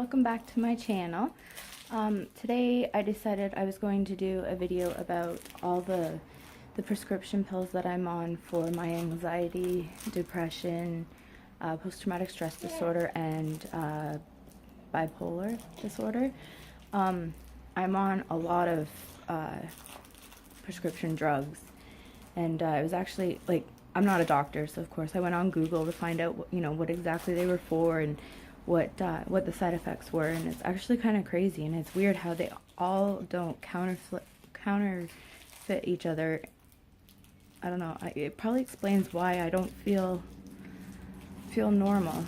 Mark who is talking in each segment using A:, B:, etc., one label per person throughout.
A: welcome back to my channel. Today I decided I was going to do a video about all the prescription pills that I'm on for my anxiety, depression, post-traumatic stress disorder, and bipolar disorder. I'm on a lot of prescription drugs, and it was actually, like, I'm not a doctor, so of course I went on Google to find out what exactly they were for and what the side effects were, and it's actually kind of crazy, and it's weird how they all don't counterfeit each other. I don't know. It probably explains why I don't feel normal.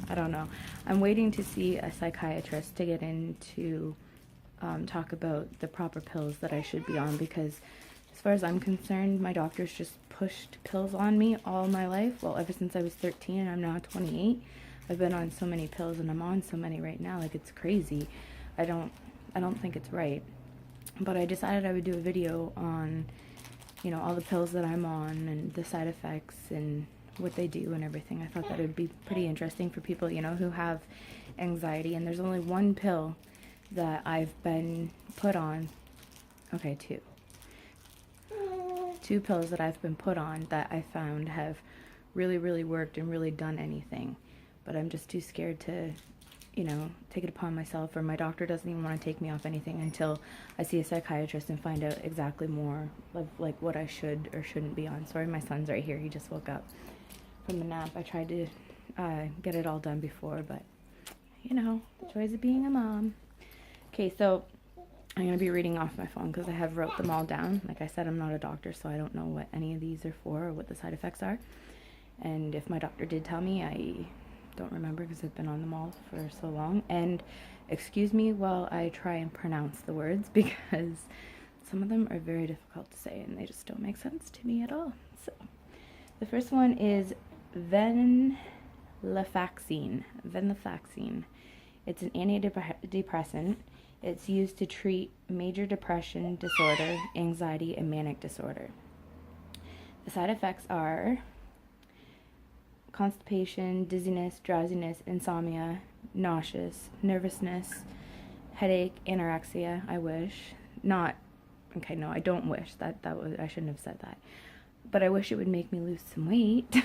A: I don't know. I'm waiting to see a psychiatrist to get into talk about the proper pills that I should be on, because as far as I'm concerned, my doctor's just pushed pills on me all my life. Well, ever since I was 13 and I'm now 28. I've been on so many pills, and I'm on so many right now, like, it's crazy. I don't think it's right. But I decided I would do a video on, all the pills that I'm on and the side effects and what they do and everything. I thought that would be pretty interesting for people, who have anxiety. And there's only one pill that I've been put on. Okay, two pills that I've been put on that I found have really, really worked and really done anything. But I'm just too scared to, take it upon myself, or my doctor doesn't even want to take me off anything until I see a psychiatrist and find out exactly more of, like, what I should or shouldn't be on. Sorry, my son's right here. He just woke up from the nap. I tried to get it all done before, but, the joys of being a mom. Okay, so I'm going to be reading off my phone because I have wrote them all down. Like I said, I'm not a doctor, so I don't know what any of these are for or what the side effects are. And if my doctor did tell me, I don't remember because I've been on them all for so long. And excuse me while I try and pronounce the words, because some of them are very difficult to say and they just don't make sense to me at all. So the first one is Venlafaxine. It's an antidepressant. It's used to treat major depression disorder, anxiety, and manic disorder. The side effects are constipation, dizziness, drowsiness, insomnia, nauseous, nervousness, headache, anorexia. I wish. Not. Okay, no, I don't wish. That was, I shouldn't have said that. But I wish it would make me lose some weight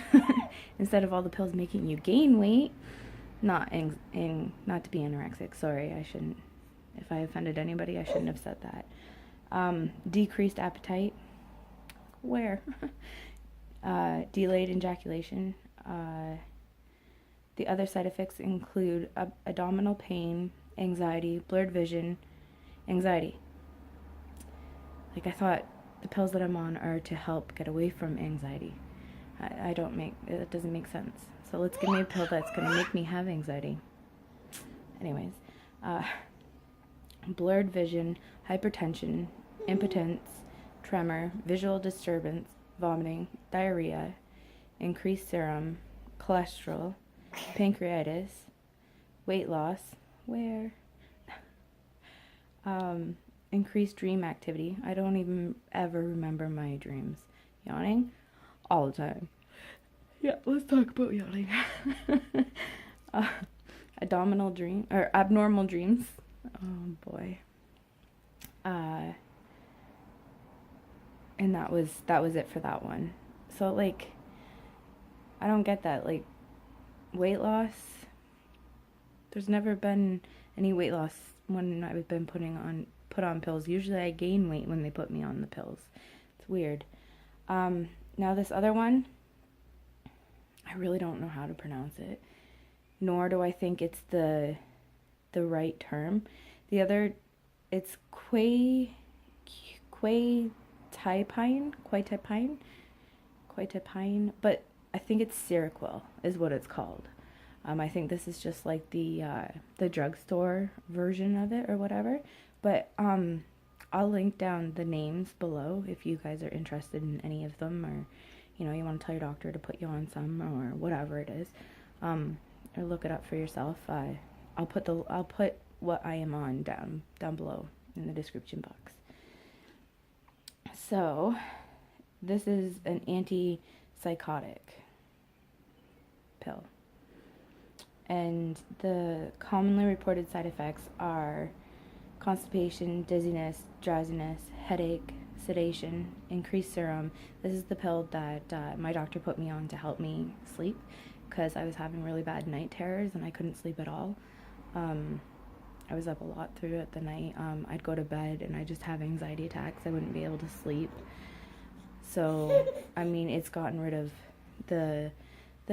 A: instead of all the pills making you gain weight. Not to be anorexic. Sorry, I shouldn't. If I offended anybody, I shouldn't have said that. Decreased appetite. Where? Delayed ejaculation. The other side effects include abdominal pain, anxiety, blurred vision, anxiety. Like, I thought the pills that I'm on are to help get away from anxiety. It doesn't make sense. So let's give me a pill that's going to make me have anxiety. Anyways, blurred vision, hypertension, impotence, tremor, visual disturbance, vomiting, diarrhea, increased serum, cholesterol, pancreatitis, weight loss, increased dream activity. I don't even ever remember my dreams. Yawning all the time. Yeah, let's talk about yawning. Abnormal dreams. Oh boy. And that was it for that one. So, like, I don't get that. Like, weight loss, there's never been any weight loss when I've been put on pills. Usually I gain weight when they put me on the pills. It's weird. Now this other one, I really don't know how to pronounce it, nor do I think it's the right term. The other, it's Quetiapine, but I think it's Seroquel is what it's called. I think this is just like the drugstore version of it or whatever. But I'll link down the names below if you guys are interested in any of them, or you want to tell your doctor to put you on some or whatever it is, or look it up for yourself. I'll put what I am on down below in the description box. So this is an antipsychotic pill. And the commonly reported side effects are constipation, dizziness, drowsiness, headache, sedation, increased serum. This is the pill that my doctor put me on to help me sleep because I was having really bad night terrors and I couldn't sleep at all. I was up a lot throughout the night. I'd go to bed and I'd just have anxiety attacks. I wouldn't be able to sleep. So, I mean, it's gotten rid of the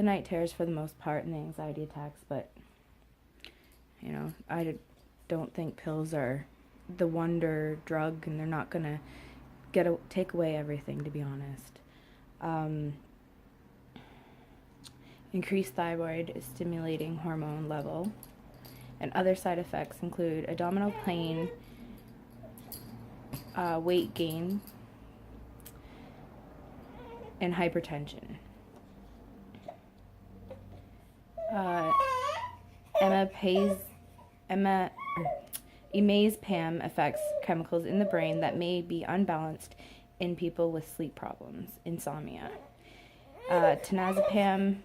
A: night terrors for the most part and the anxiety attacks, but, you know, I don't think pills are the wonder drug, and they're not going to take away everything, to be honest. Increased thyroid stimulating hormone level, and other side effects include abdominal pain, weight gain, and hypertension. Temazepam affects chemicals in the brain that may be unbalanced in people with sleep problems, insomnia. Clonazapam.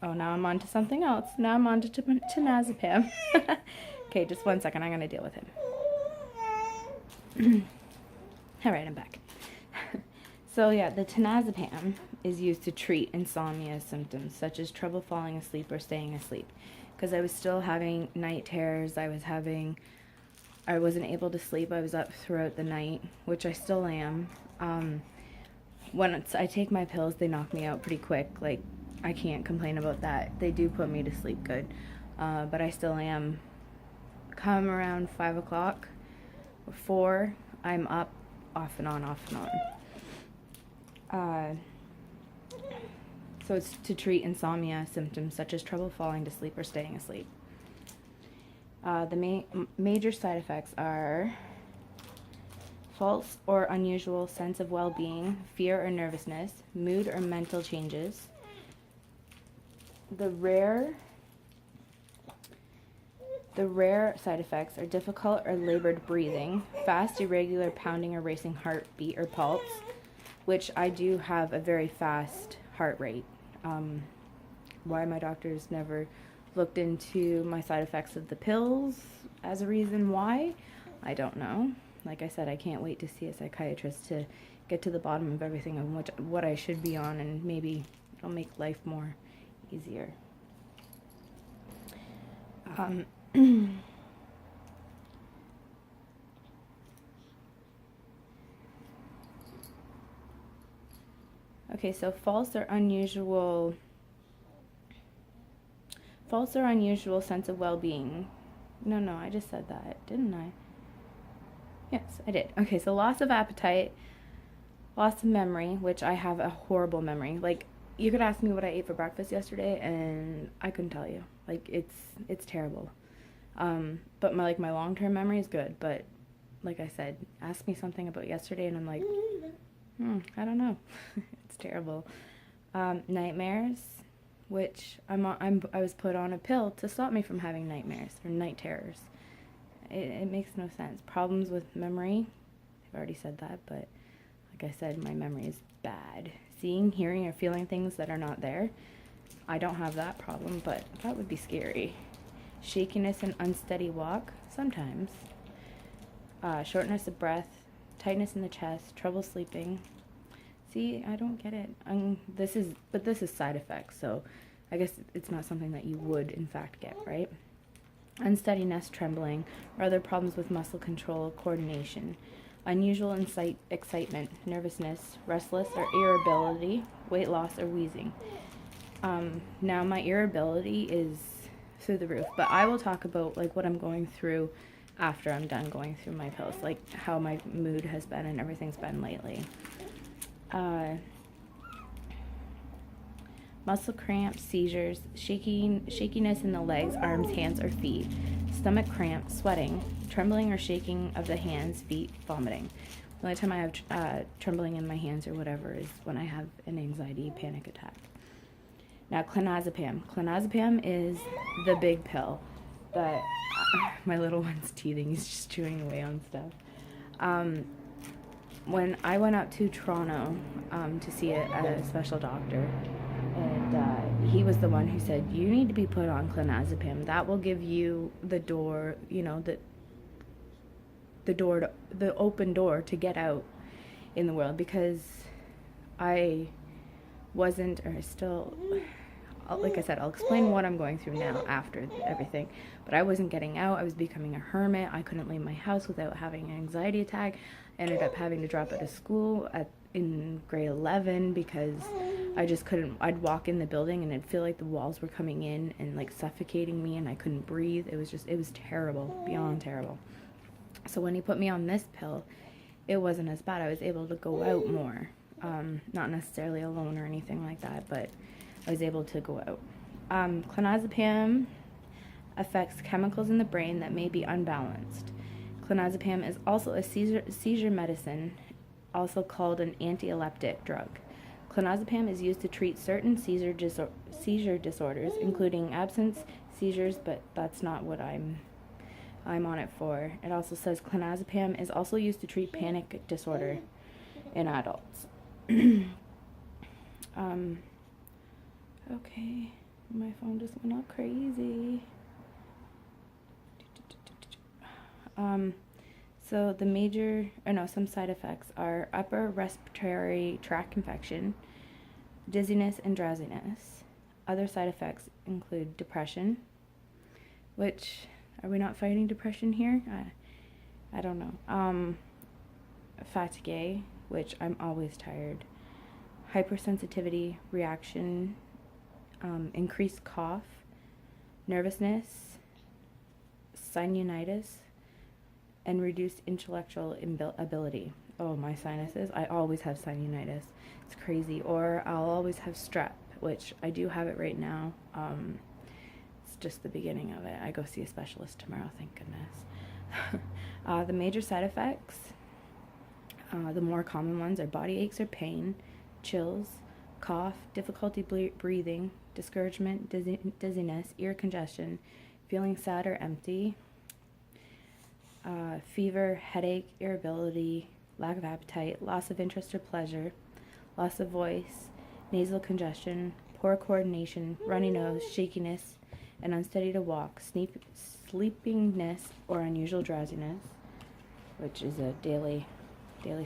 A: Oh, now I'm on to something else. Now I'm on to Temazepam. Okay, just 1 second. I'm going to deal with him. All right, I'm back. So yeah, the Clonazapam is used to treat insomnia symptoms such as trouble falling asleep or staying asleep. Because I was still having night terrors. I wasn't able to sleep. I was up throughout the night, which I still am. When I take my pills, they knock me out pretty quick. Like, I can't complain about that. They do put me to sleep good. But I still am. Come around 5 o'clock, 4, I'm up, off and on, off and on. So it's to treat insomnia symptoms such as trouble falling to sleep or staying asleep. The major side effects are false or unusual sense of well-being, fear or nervousness, mood or mental changes. The rare side effects are difficult or labored breathing, fast, irregular pounding or racing heartbeat or pulse, which I do have a very fast heart rate. Why my doctors never looked into my side effects of the pills as a reason why, I don't know. Like I said, I can't wait to see a psychiatrist to get to the bottom of everything and what I should be on, and maybe it'll make life more easier. Okay, so false or unusual sense of well-being. No, I just said that, didn't I? Yes, I did. Okay, so loss of appetite, loss of memory, which I have a horrible memory. Like, you could ask me what I ate for breakfast yesterday, and I couldn't tell you. Like, it's terrible. But my long-term memory is good. But like I said, ask me something about yesterday, and I'm like, I don't know. It's terrible. Nightmares, which I was put on a pill to stop me from having nightmares or night terrors. It makes no sense. Problems with memory, I've already said that, but like I said, my memory is bad. Seeing, hearing, or feeling things that are not there. I don't have that problem, but that would be scary. Shakiness and unsteady walk, sometimes. Shortness of breath, tightness in the chest, trouble sleeping. See, I don't get it. This is side effects, so I guess it's not something that you would in fact get, right? Unsteadiness, trembling, or other problems with muscle control, coordination. Unusual excitement, nervousness, restless or irritability, weight loss or wheezing. Now my irritability is through the roof, but I will talk about like what I'm going through after I'm done going through my pills, like how my mood has been and everything's been lately. Muscle cramps, seizures, shakiness in the legs, arms, hands, or feet, stomach cramp, sweating, trembling or shaking of the hands, feet, vomiting. The only time I have trembling in my hands or whatever is when I have an anxiety panic attack. Now, Clonazapam. Clonazapam is the big pill that my little one's teething. He's just chewing away on stuff. When I went out to Toronto to see a special doctor, And he was the one who said, you need to be put on clonazepam. That will give you the door, the open door to get out in the world, because I wasn't, or I still, like I said, I'll explain what I'm going through now after everything, but I wasn't getting out. I was becoming a hermit. I couldn't leave my house without having an anxiety attack. I ended up having to drop out of school in grade 11 because I just couldn't. I'd walk in the building and it'd feel like the walls were coming in and like suffocating me, and I couldn't breathe. It was terrible, beyond terrible. So when he put me on this pill, it wasn't as bad. I was able to go out more, not necessarily alone or anything like that, but I was able to go out. Clonazepam affects chemicals in the brain that may be unbalanced. Clonazepam is also a seizure medicine, also called an anti-epileptic drug. Clonazepam is used to treat certain seizure disorders, including absence seizures, but that's not what I'm on it for. It also says clonazepam is also used to treat panic disorder in adults. Okay, my phone just went all crazy. So some side effects are upper respiratory tract infection, dizziness, and drowsiness. Other side effects include depression, which, are we not fighting depression here? I don't know. Fatigue, which I'm always tired. Hypersensitivity, reaction, increased cough, nervousness, sinusitis, and reduced intellectual ability. Oh, my sinuses. I always have sinusitis. It's crazy. Or I'll always have strep, which I do have it right now. It's just the beginning of it. I go see a specialist tomorrow, thank goodness. The major side effects, the more common ones are body aches or pain, chills, cough, difficulty breathing, discouragement, dizziness, ear congestion, feeling sad or empty, fever, headache, irritability, lack of appetite, loss of interest or pleasure, loss of voice, nasal congestion, poor coordination, runny nose, shakiness, and unsteady to walk, sleepiness or unusual drowsiness, which is a daily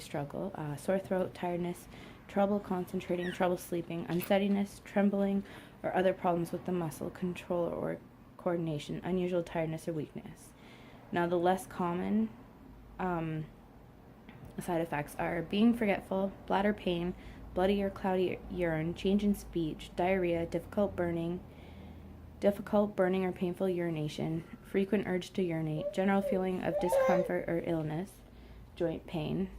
A: struggle, sore throat, tiredness, trouble concentrating, trouble sleeping, unsteadiness, trembling, or other problems with the muscle control or coordination, unusual tiredness or weakness. Now, the less common side effects are being forgetful, bladder pain, bloody or cloudy urine, change in speech, diarrhea, difficult burning or painful urination, frequent urge to urinate, general feeling of discomfort or illness, joint pain,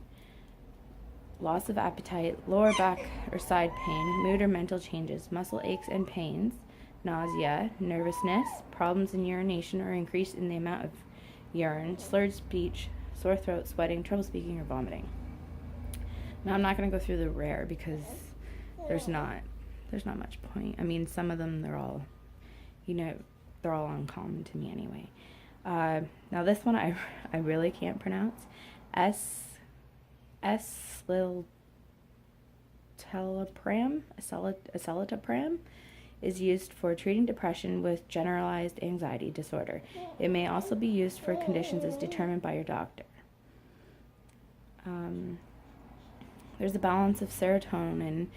A: loss of appetite, lower back or side pain, mood or mental changes, muscle aches and pains, nausea, nervousness, problems in urination or increase in the amount of urine, slurred speech, sore throat, sweating, trouble speaking, or vomiting. Now, I'm not going to go through the rare because there's not much point. I mean, some of them, they're all uncommon to me anyway. Now, this one I really can't pronounce. Escitalopram is used for treating depression with generalized anxiety disorder. It may also be used for conditions as determined by your doctor. There's a balance of serotonin,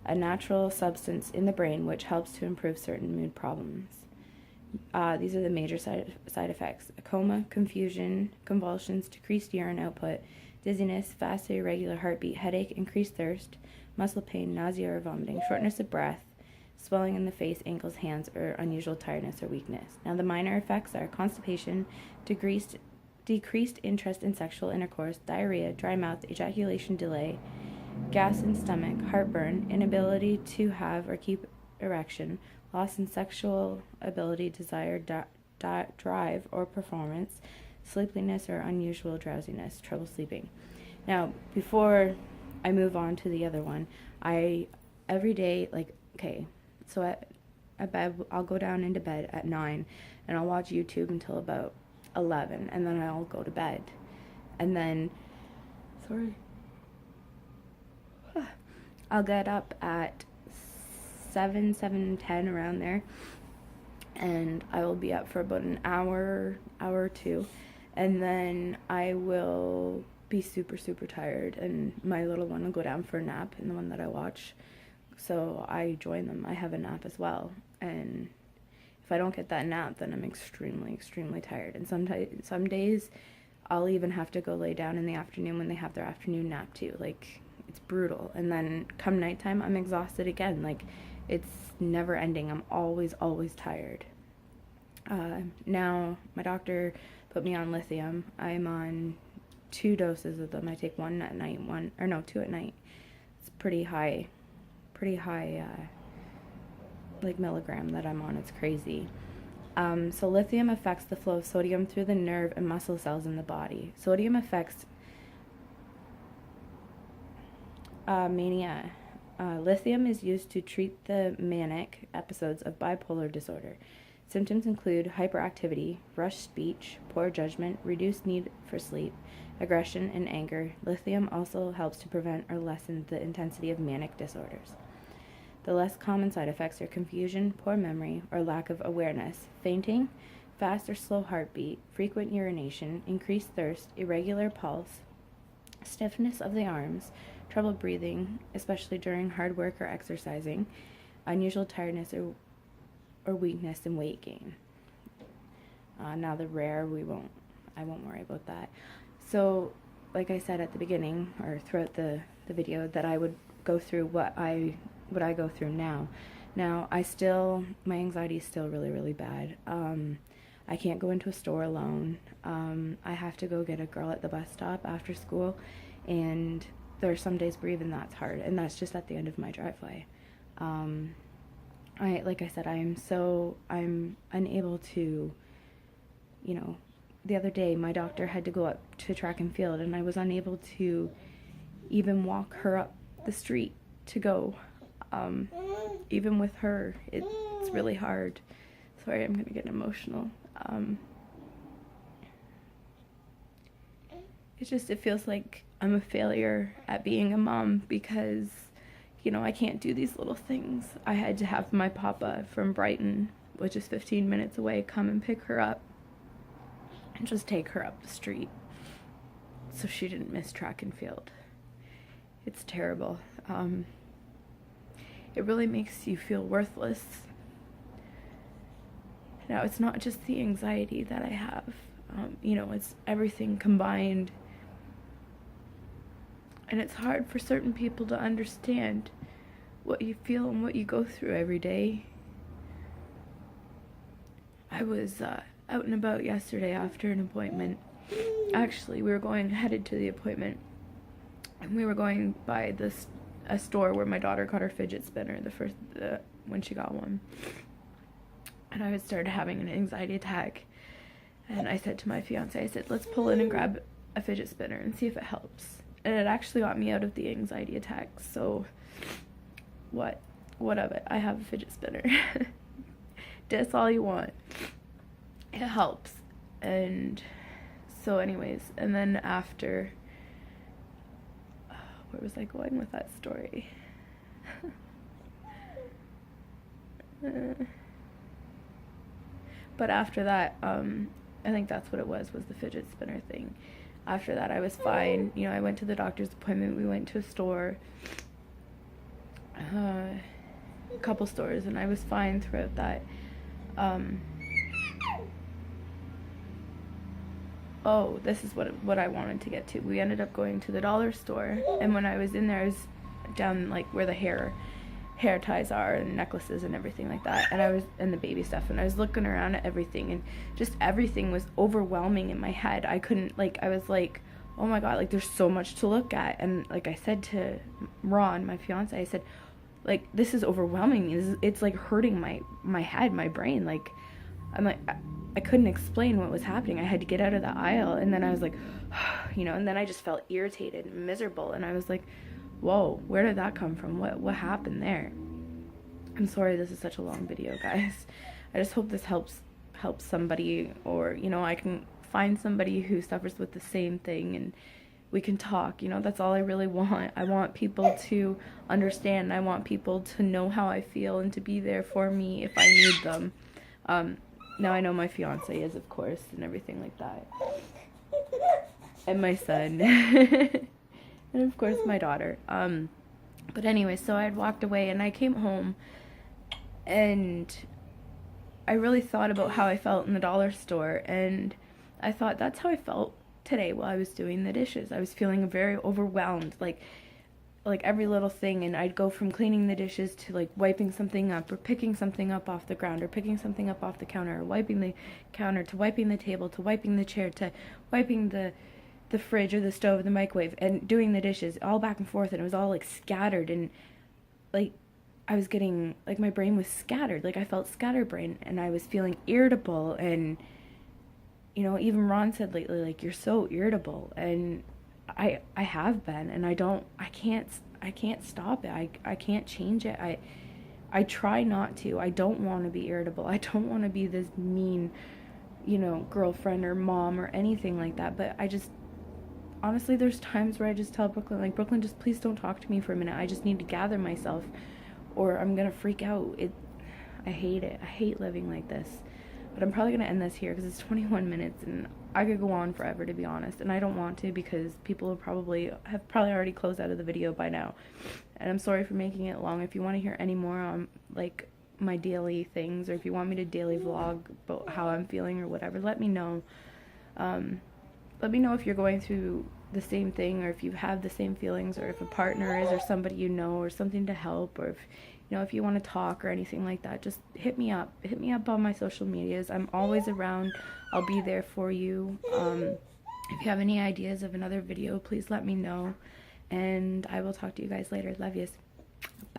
A: a natural substance in the brain which helps to improve certain mood problems. These are the major side effects: coma, confusion, convulsions, decreased urine output, dizziness, fast or irregular heartbeat, headache, increased thirst, muscle pain, nausea or vomiting, shortness of breath, swelling in the face, ankles, hands, or unusual tiredness or weakness. Now, the minor effects are constipation, decreased interest in sexual intercourse, diarrhea, dry mouth, ejaculation delay, gas in stomach, heartburn, inability to have or keep erection, loss in sexual ability, desire, drive, or performance, sleepiness or unusual drowsiness, trouble sleeping. Now, before I move on to the other one, every day, so at bed, I'll go down into bed at 9, and I'll watch YouTube until about 11, and then I'll go to bed. And then, I'll get up at 7:10 around there, and I will be up for about an hour or two, and then I will be super tired, and my little one will go down for a nap, and the one that I watch, so I join them. I have a nap as well, and if I don't get that nap, then I'm extremely tired, and some days I'll even have to go lay down in the afternoon when they have their afternoon nap too. Like, it's brutal. And then come nighttime, I'm exhausted again. Like, it's never ending. I'm always tired. Now my doctor put me on lithium. I'm on 2 doses of them. I take 1 at night, 2 at night. It's pretty high like milligram that I'm on. It's crazy. So lithium affects the flow of sodium through the nerve and muscle cells in the body. Sodium affects mania. Lithium is used to treat the manic episodes of bipolar disorder. Symptoms include hyperactivity, rushed speech, poor judgment, reduced need for sleep, aggression, and anger. Lithium also helps to prevent or lessen the intensity of manic disorders. The less common side effects are confusion, poor memory, or lack of awareness, fainting, fast or slow heartbeat, frequent urination, increased thirst, irregular pulse, stiffness of the arms, trouble breathing, especially during hard work or exercising, unusual tiredness or weakness, and weight gain. Now the rare, I won't worry about that. So, like I said at the beginning, or throughout the video, that I would go through what I go through now. Now, my anxiety is still really bad. I can't go into a store alone. I have to go get a girl at the bus stop after school, and there are some days where even that's hard, and that's just at the end of my driveway. Like I said, I'm unable to, the other day my doctor had to go up to track and field, and I was unable to even walk her up the street to go. Even with her, it's really hard. Sorry, I'm gonna get emotional. It feels like I'm a failure at being a mom because, I can't do these little things. I had to have my papa from Brighton, which is 15 minutes away, come and pick her up and just take her up the street so she didn't miss track and field. It's terrible. It really makes you feel worthless. Now, it's not just the anxiety that I have. It's everything combined. And it's hard for certain people to understand what you feel and what you go through every day. I was out and about yesterday after an appointment. Actually, we were headed to the appointment, and we were going by a store where my daughter got her fidget spinner when she got one. And I started having an anxiety attack. And I said to my fiance, I said, let's pull in and grab a fidget spinner and see if it helps. And it actually got me out of the anxiety attack. So what of it? I have a fidget spinner. Diss all you want. It helps. And so anyways, and then after, where was I going with that story? But after that, I think that's what it was the fidget spinner thing. After that, I was fine. I went to the doctor's appointment. We went to a store, a couple stores, and I was fine throughout that. This is what I wanted to get to. We ended up going to the dollar store, and when I was in there, I was down like where the hair ties are and necklaces and everything like that, and the baby stuff, and I was looking around at everything, and just everything was overwhelming in my head. I was like, oh my god, like there's so much to look at. And like I said to Ron, my fiance, I said, like, this is overwhelming. It's like hurting my head, my brain. Like, I'm like, I couldn't explain what was happening. I had to get out of the aisle, and then I was like, and then I just felt irritated and miserable, and I was like, whoa, where did that come from? What happened there? I'm sorry this is such a long video, guys. I just hope this helps somebody, or I can find somebody who suffers with the same thing and we can talk. You know, that's all I really want. I want people to understand. I want people to know how I feel and to be there for me if I need them. Now I know my fiance is, of course, and everything like that. And my son. And of course my daughter. But anyway, so I had walked away and I came home and I really thought about how I felt in the dollar store, and I thought that's how I felt today while I was doing the dishes. I was feeling very overwhelmed, like every little thing, and I'd go from cleaning the dishes to like wiping something up or picking something up off the ground or picking something up off the counter or wiping the counter to wiping the table to wiping the chair to wiping the fridge or the stove or the microwave and doing the dishes, all back and forth, and it was all like scattered, and like I was getting, like, my brain was scattered, like I felt scatterbrain, and I was feeling irritable, and you know, even Ron said lately, like, you're so irritable, and I have been, and I can't stop it. I can't change it. I try not to. I don't want to be irritable. I don't want to be this mean, you know, girlfriend or mom or anything like that, but I just, honestly, there's times where I just tell Brooklyn, like, Brooklyn, just please don't talk to me for a minute. I just need to gather myself or I'm gonna freak out. I hate it. I hate living like this. But I'm probably gonna end this here because it's 21 minutes and I could go on forever, to be honest, and I don't want to because people have probably already closed out of the video by now. And I'm sorry for making it long. If you want to hear any more on like my daily things, or if you want me to daily vlog about how I'm feeling or whatever, let me know. Let me know if you're going through the same thing, or if you have the same feelings, or if a partner is, or somebody you know, or something to help, or if, you know, if you want to talk or anything like that, just hit me up. Hit me up on my social medias. I'm always around. I'll be there for you. If you have any ideas of another video, please let me know. And I will talk to you guys later. Love yous. Bye.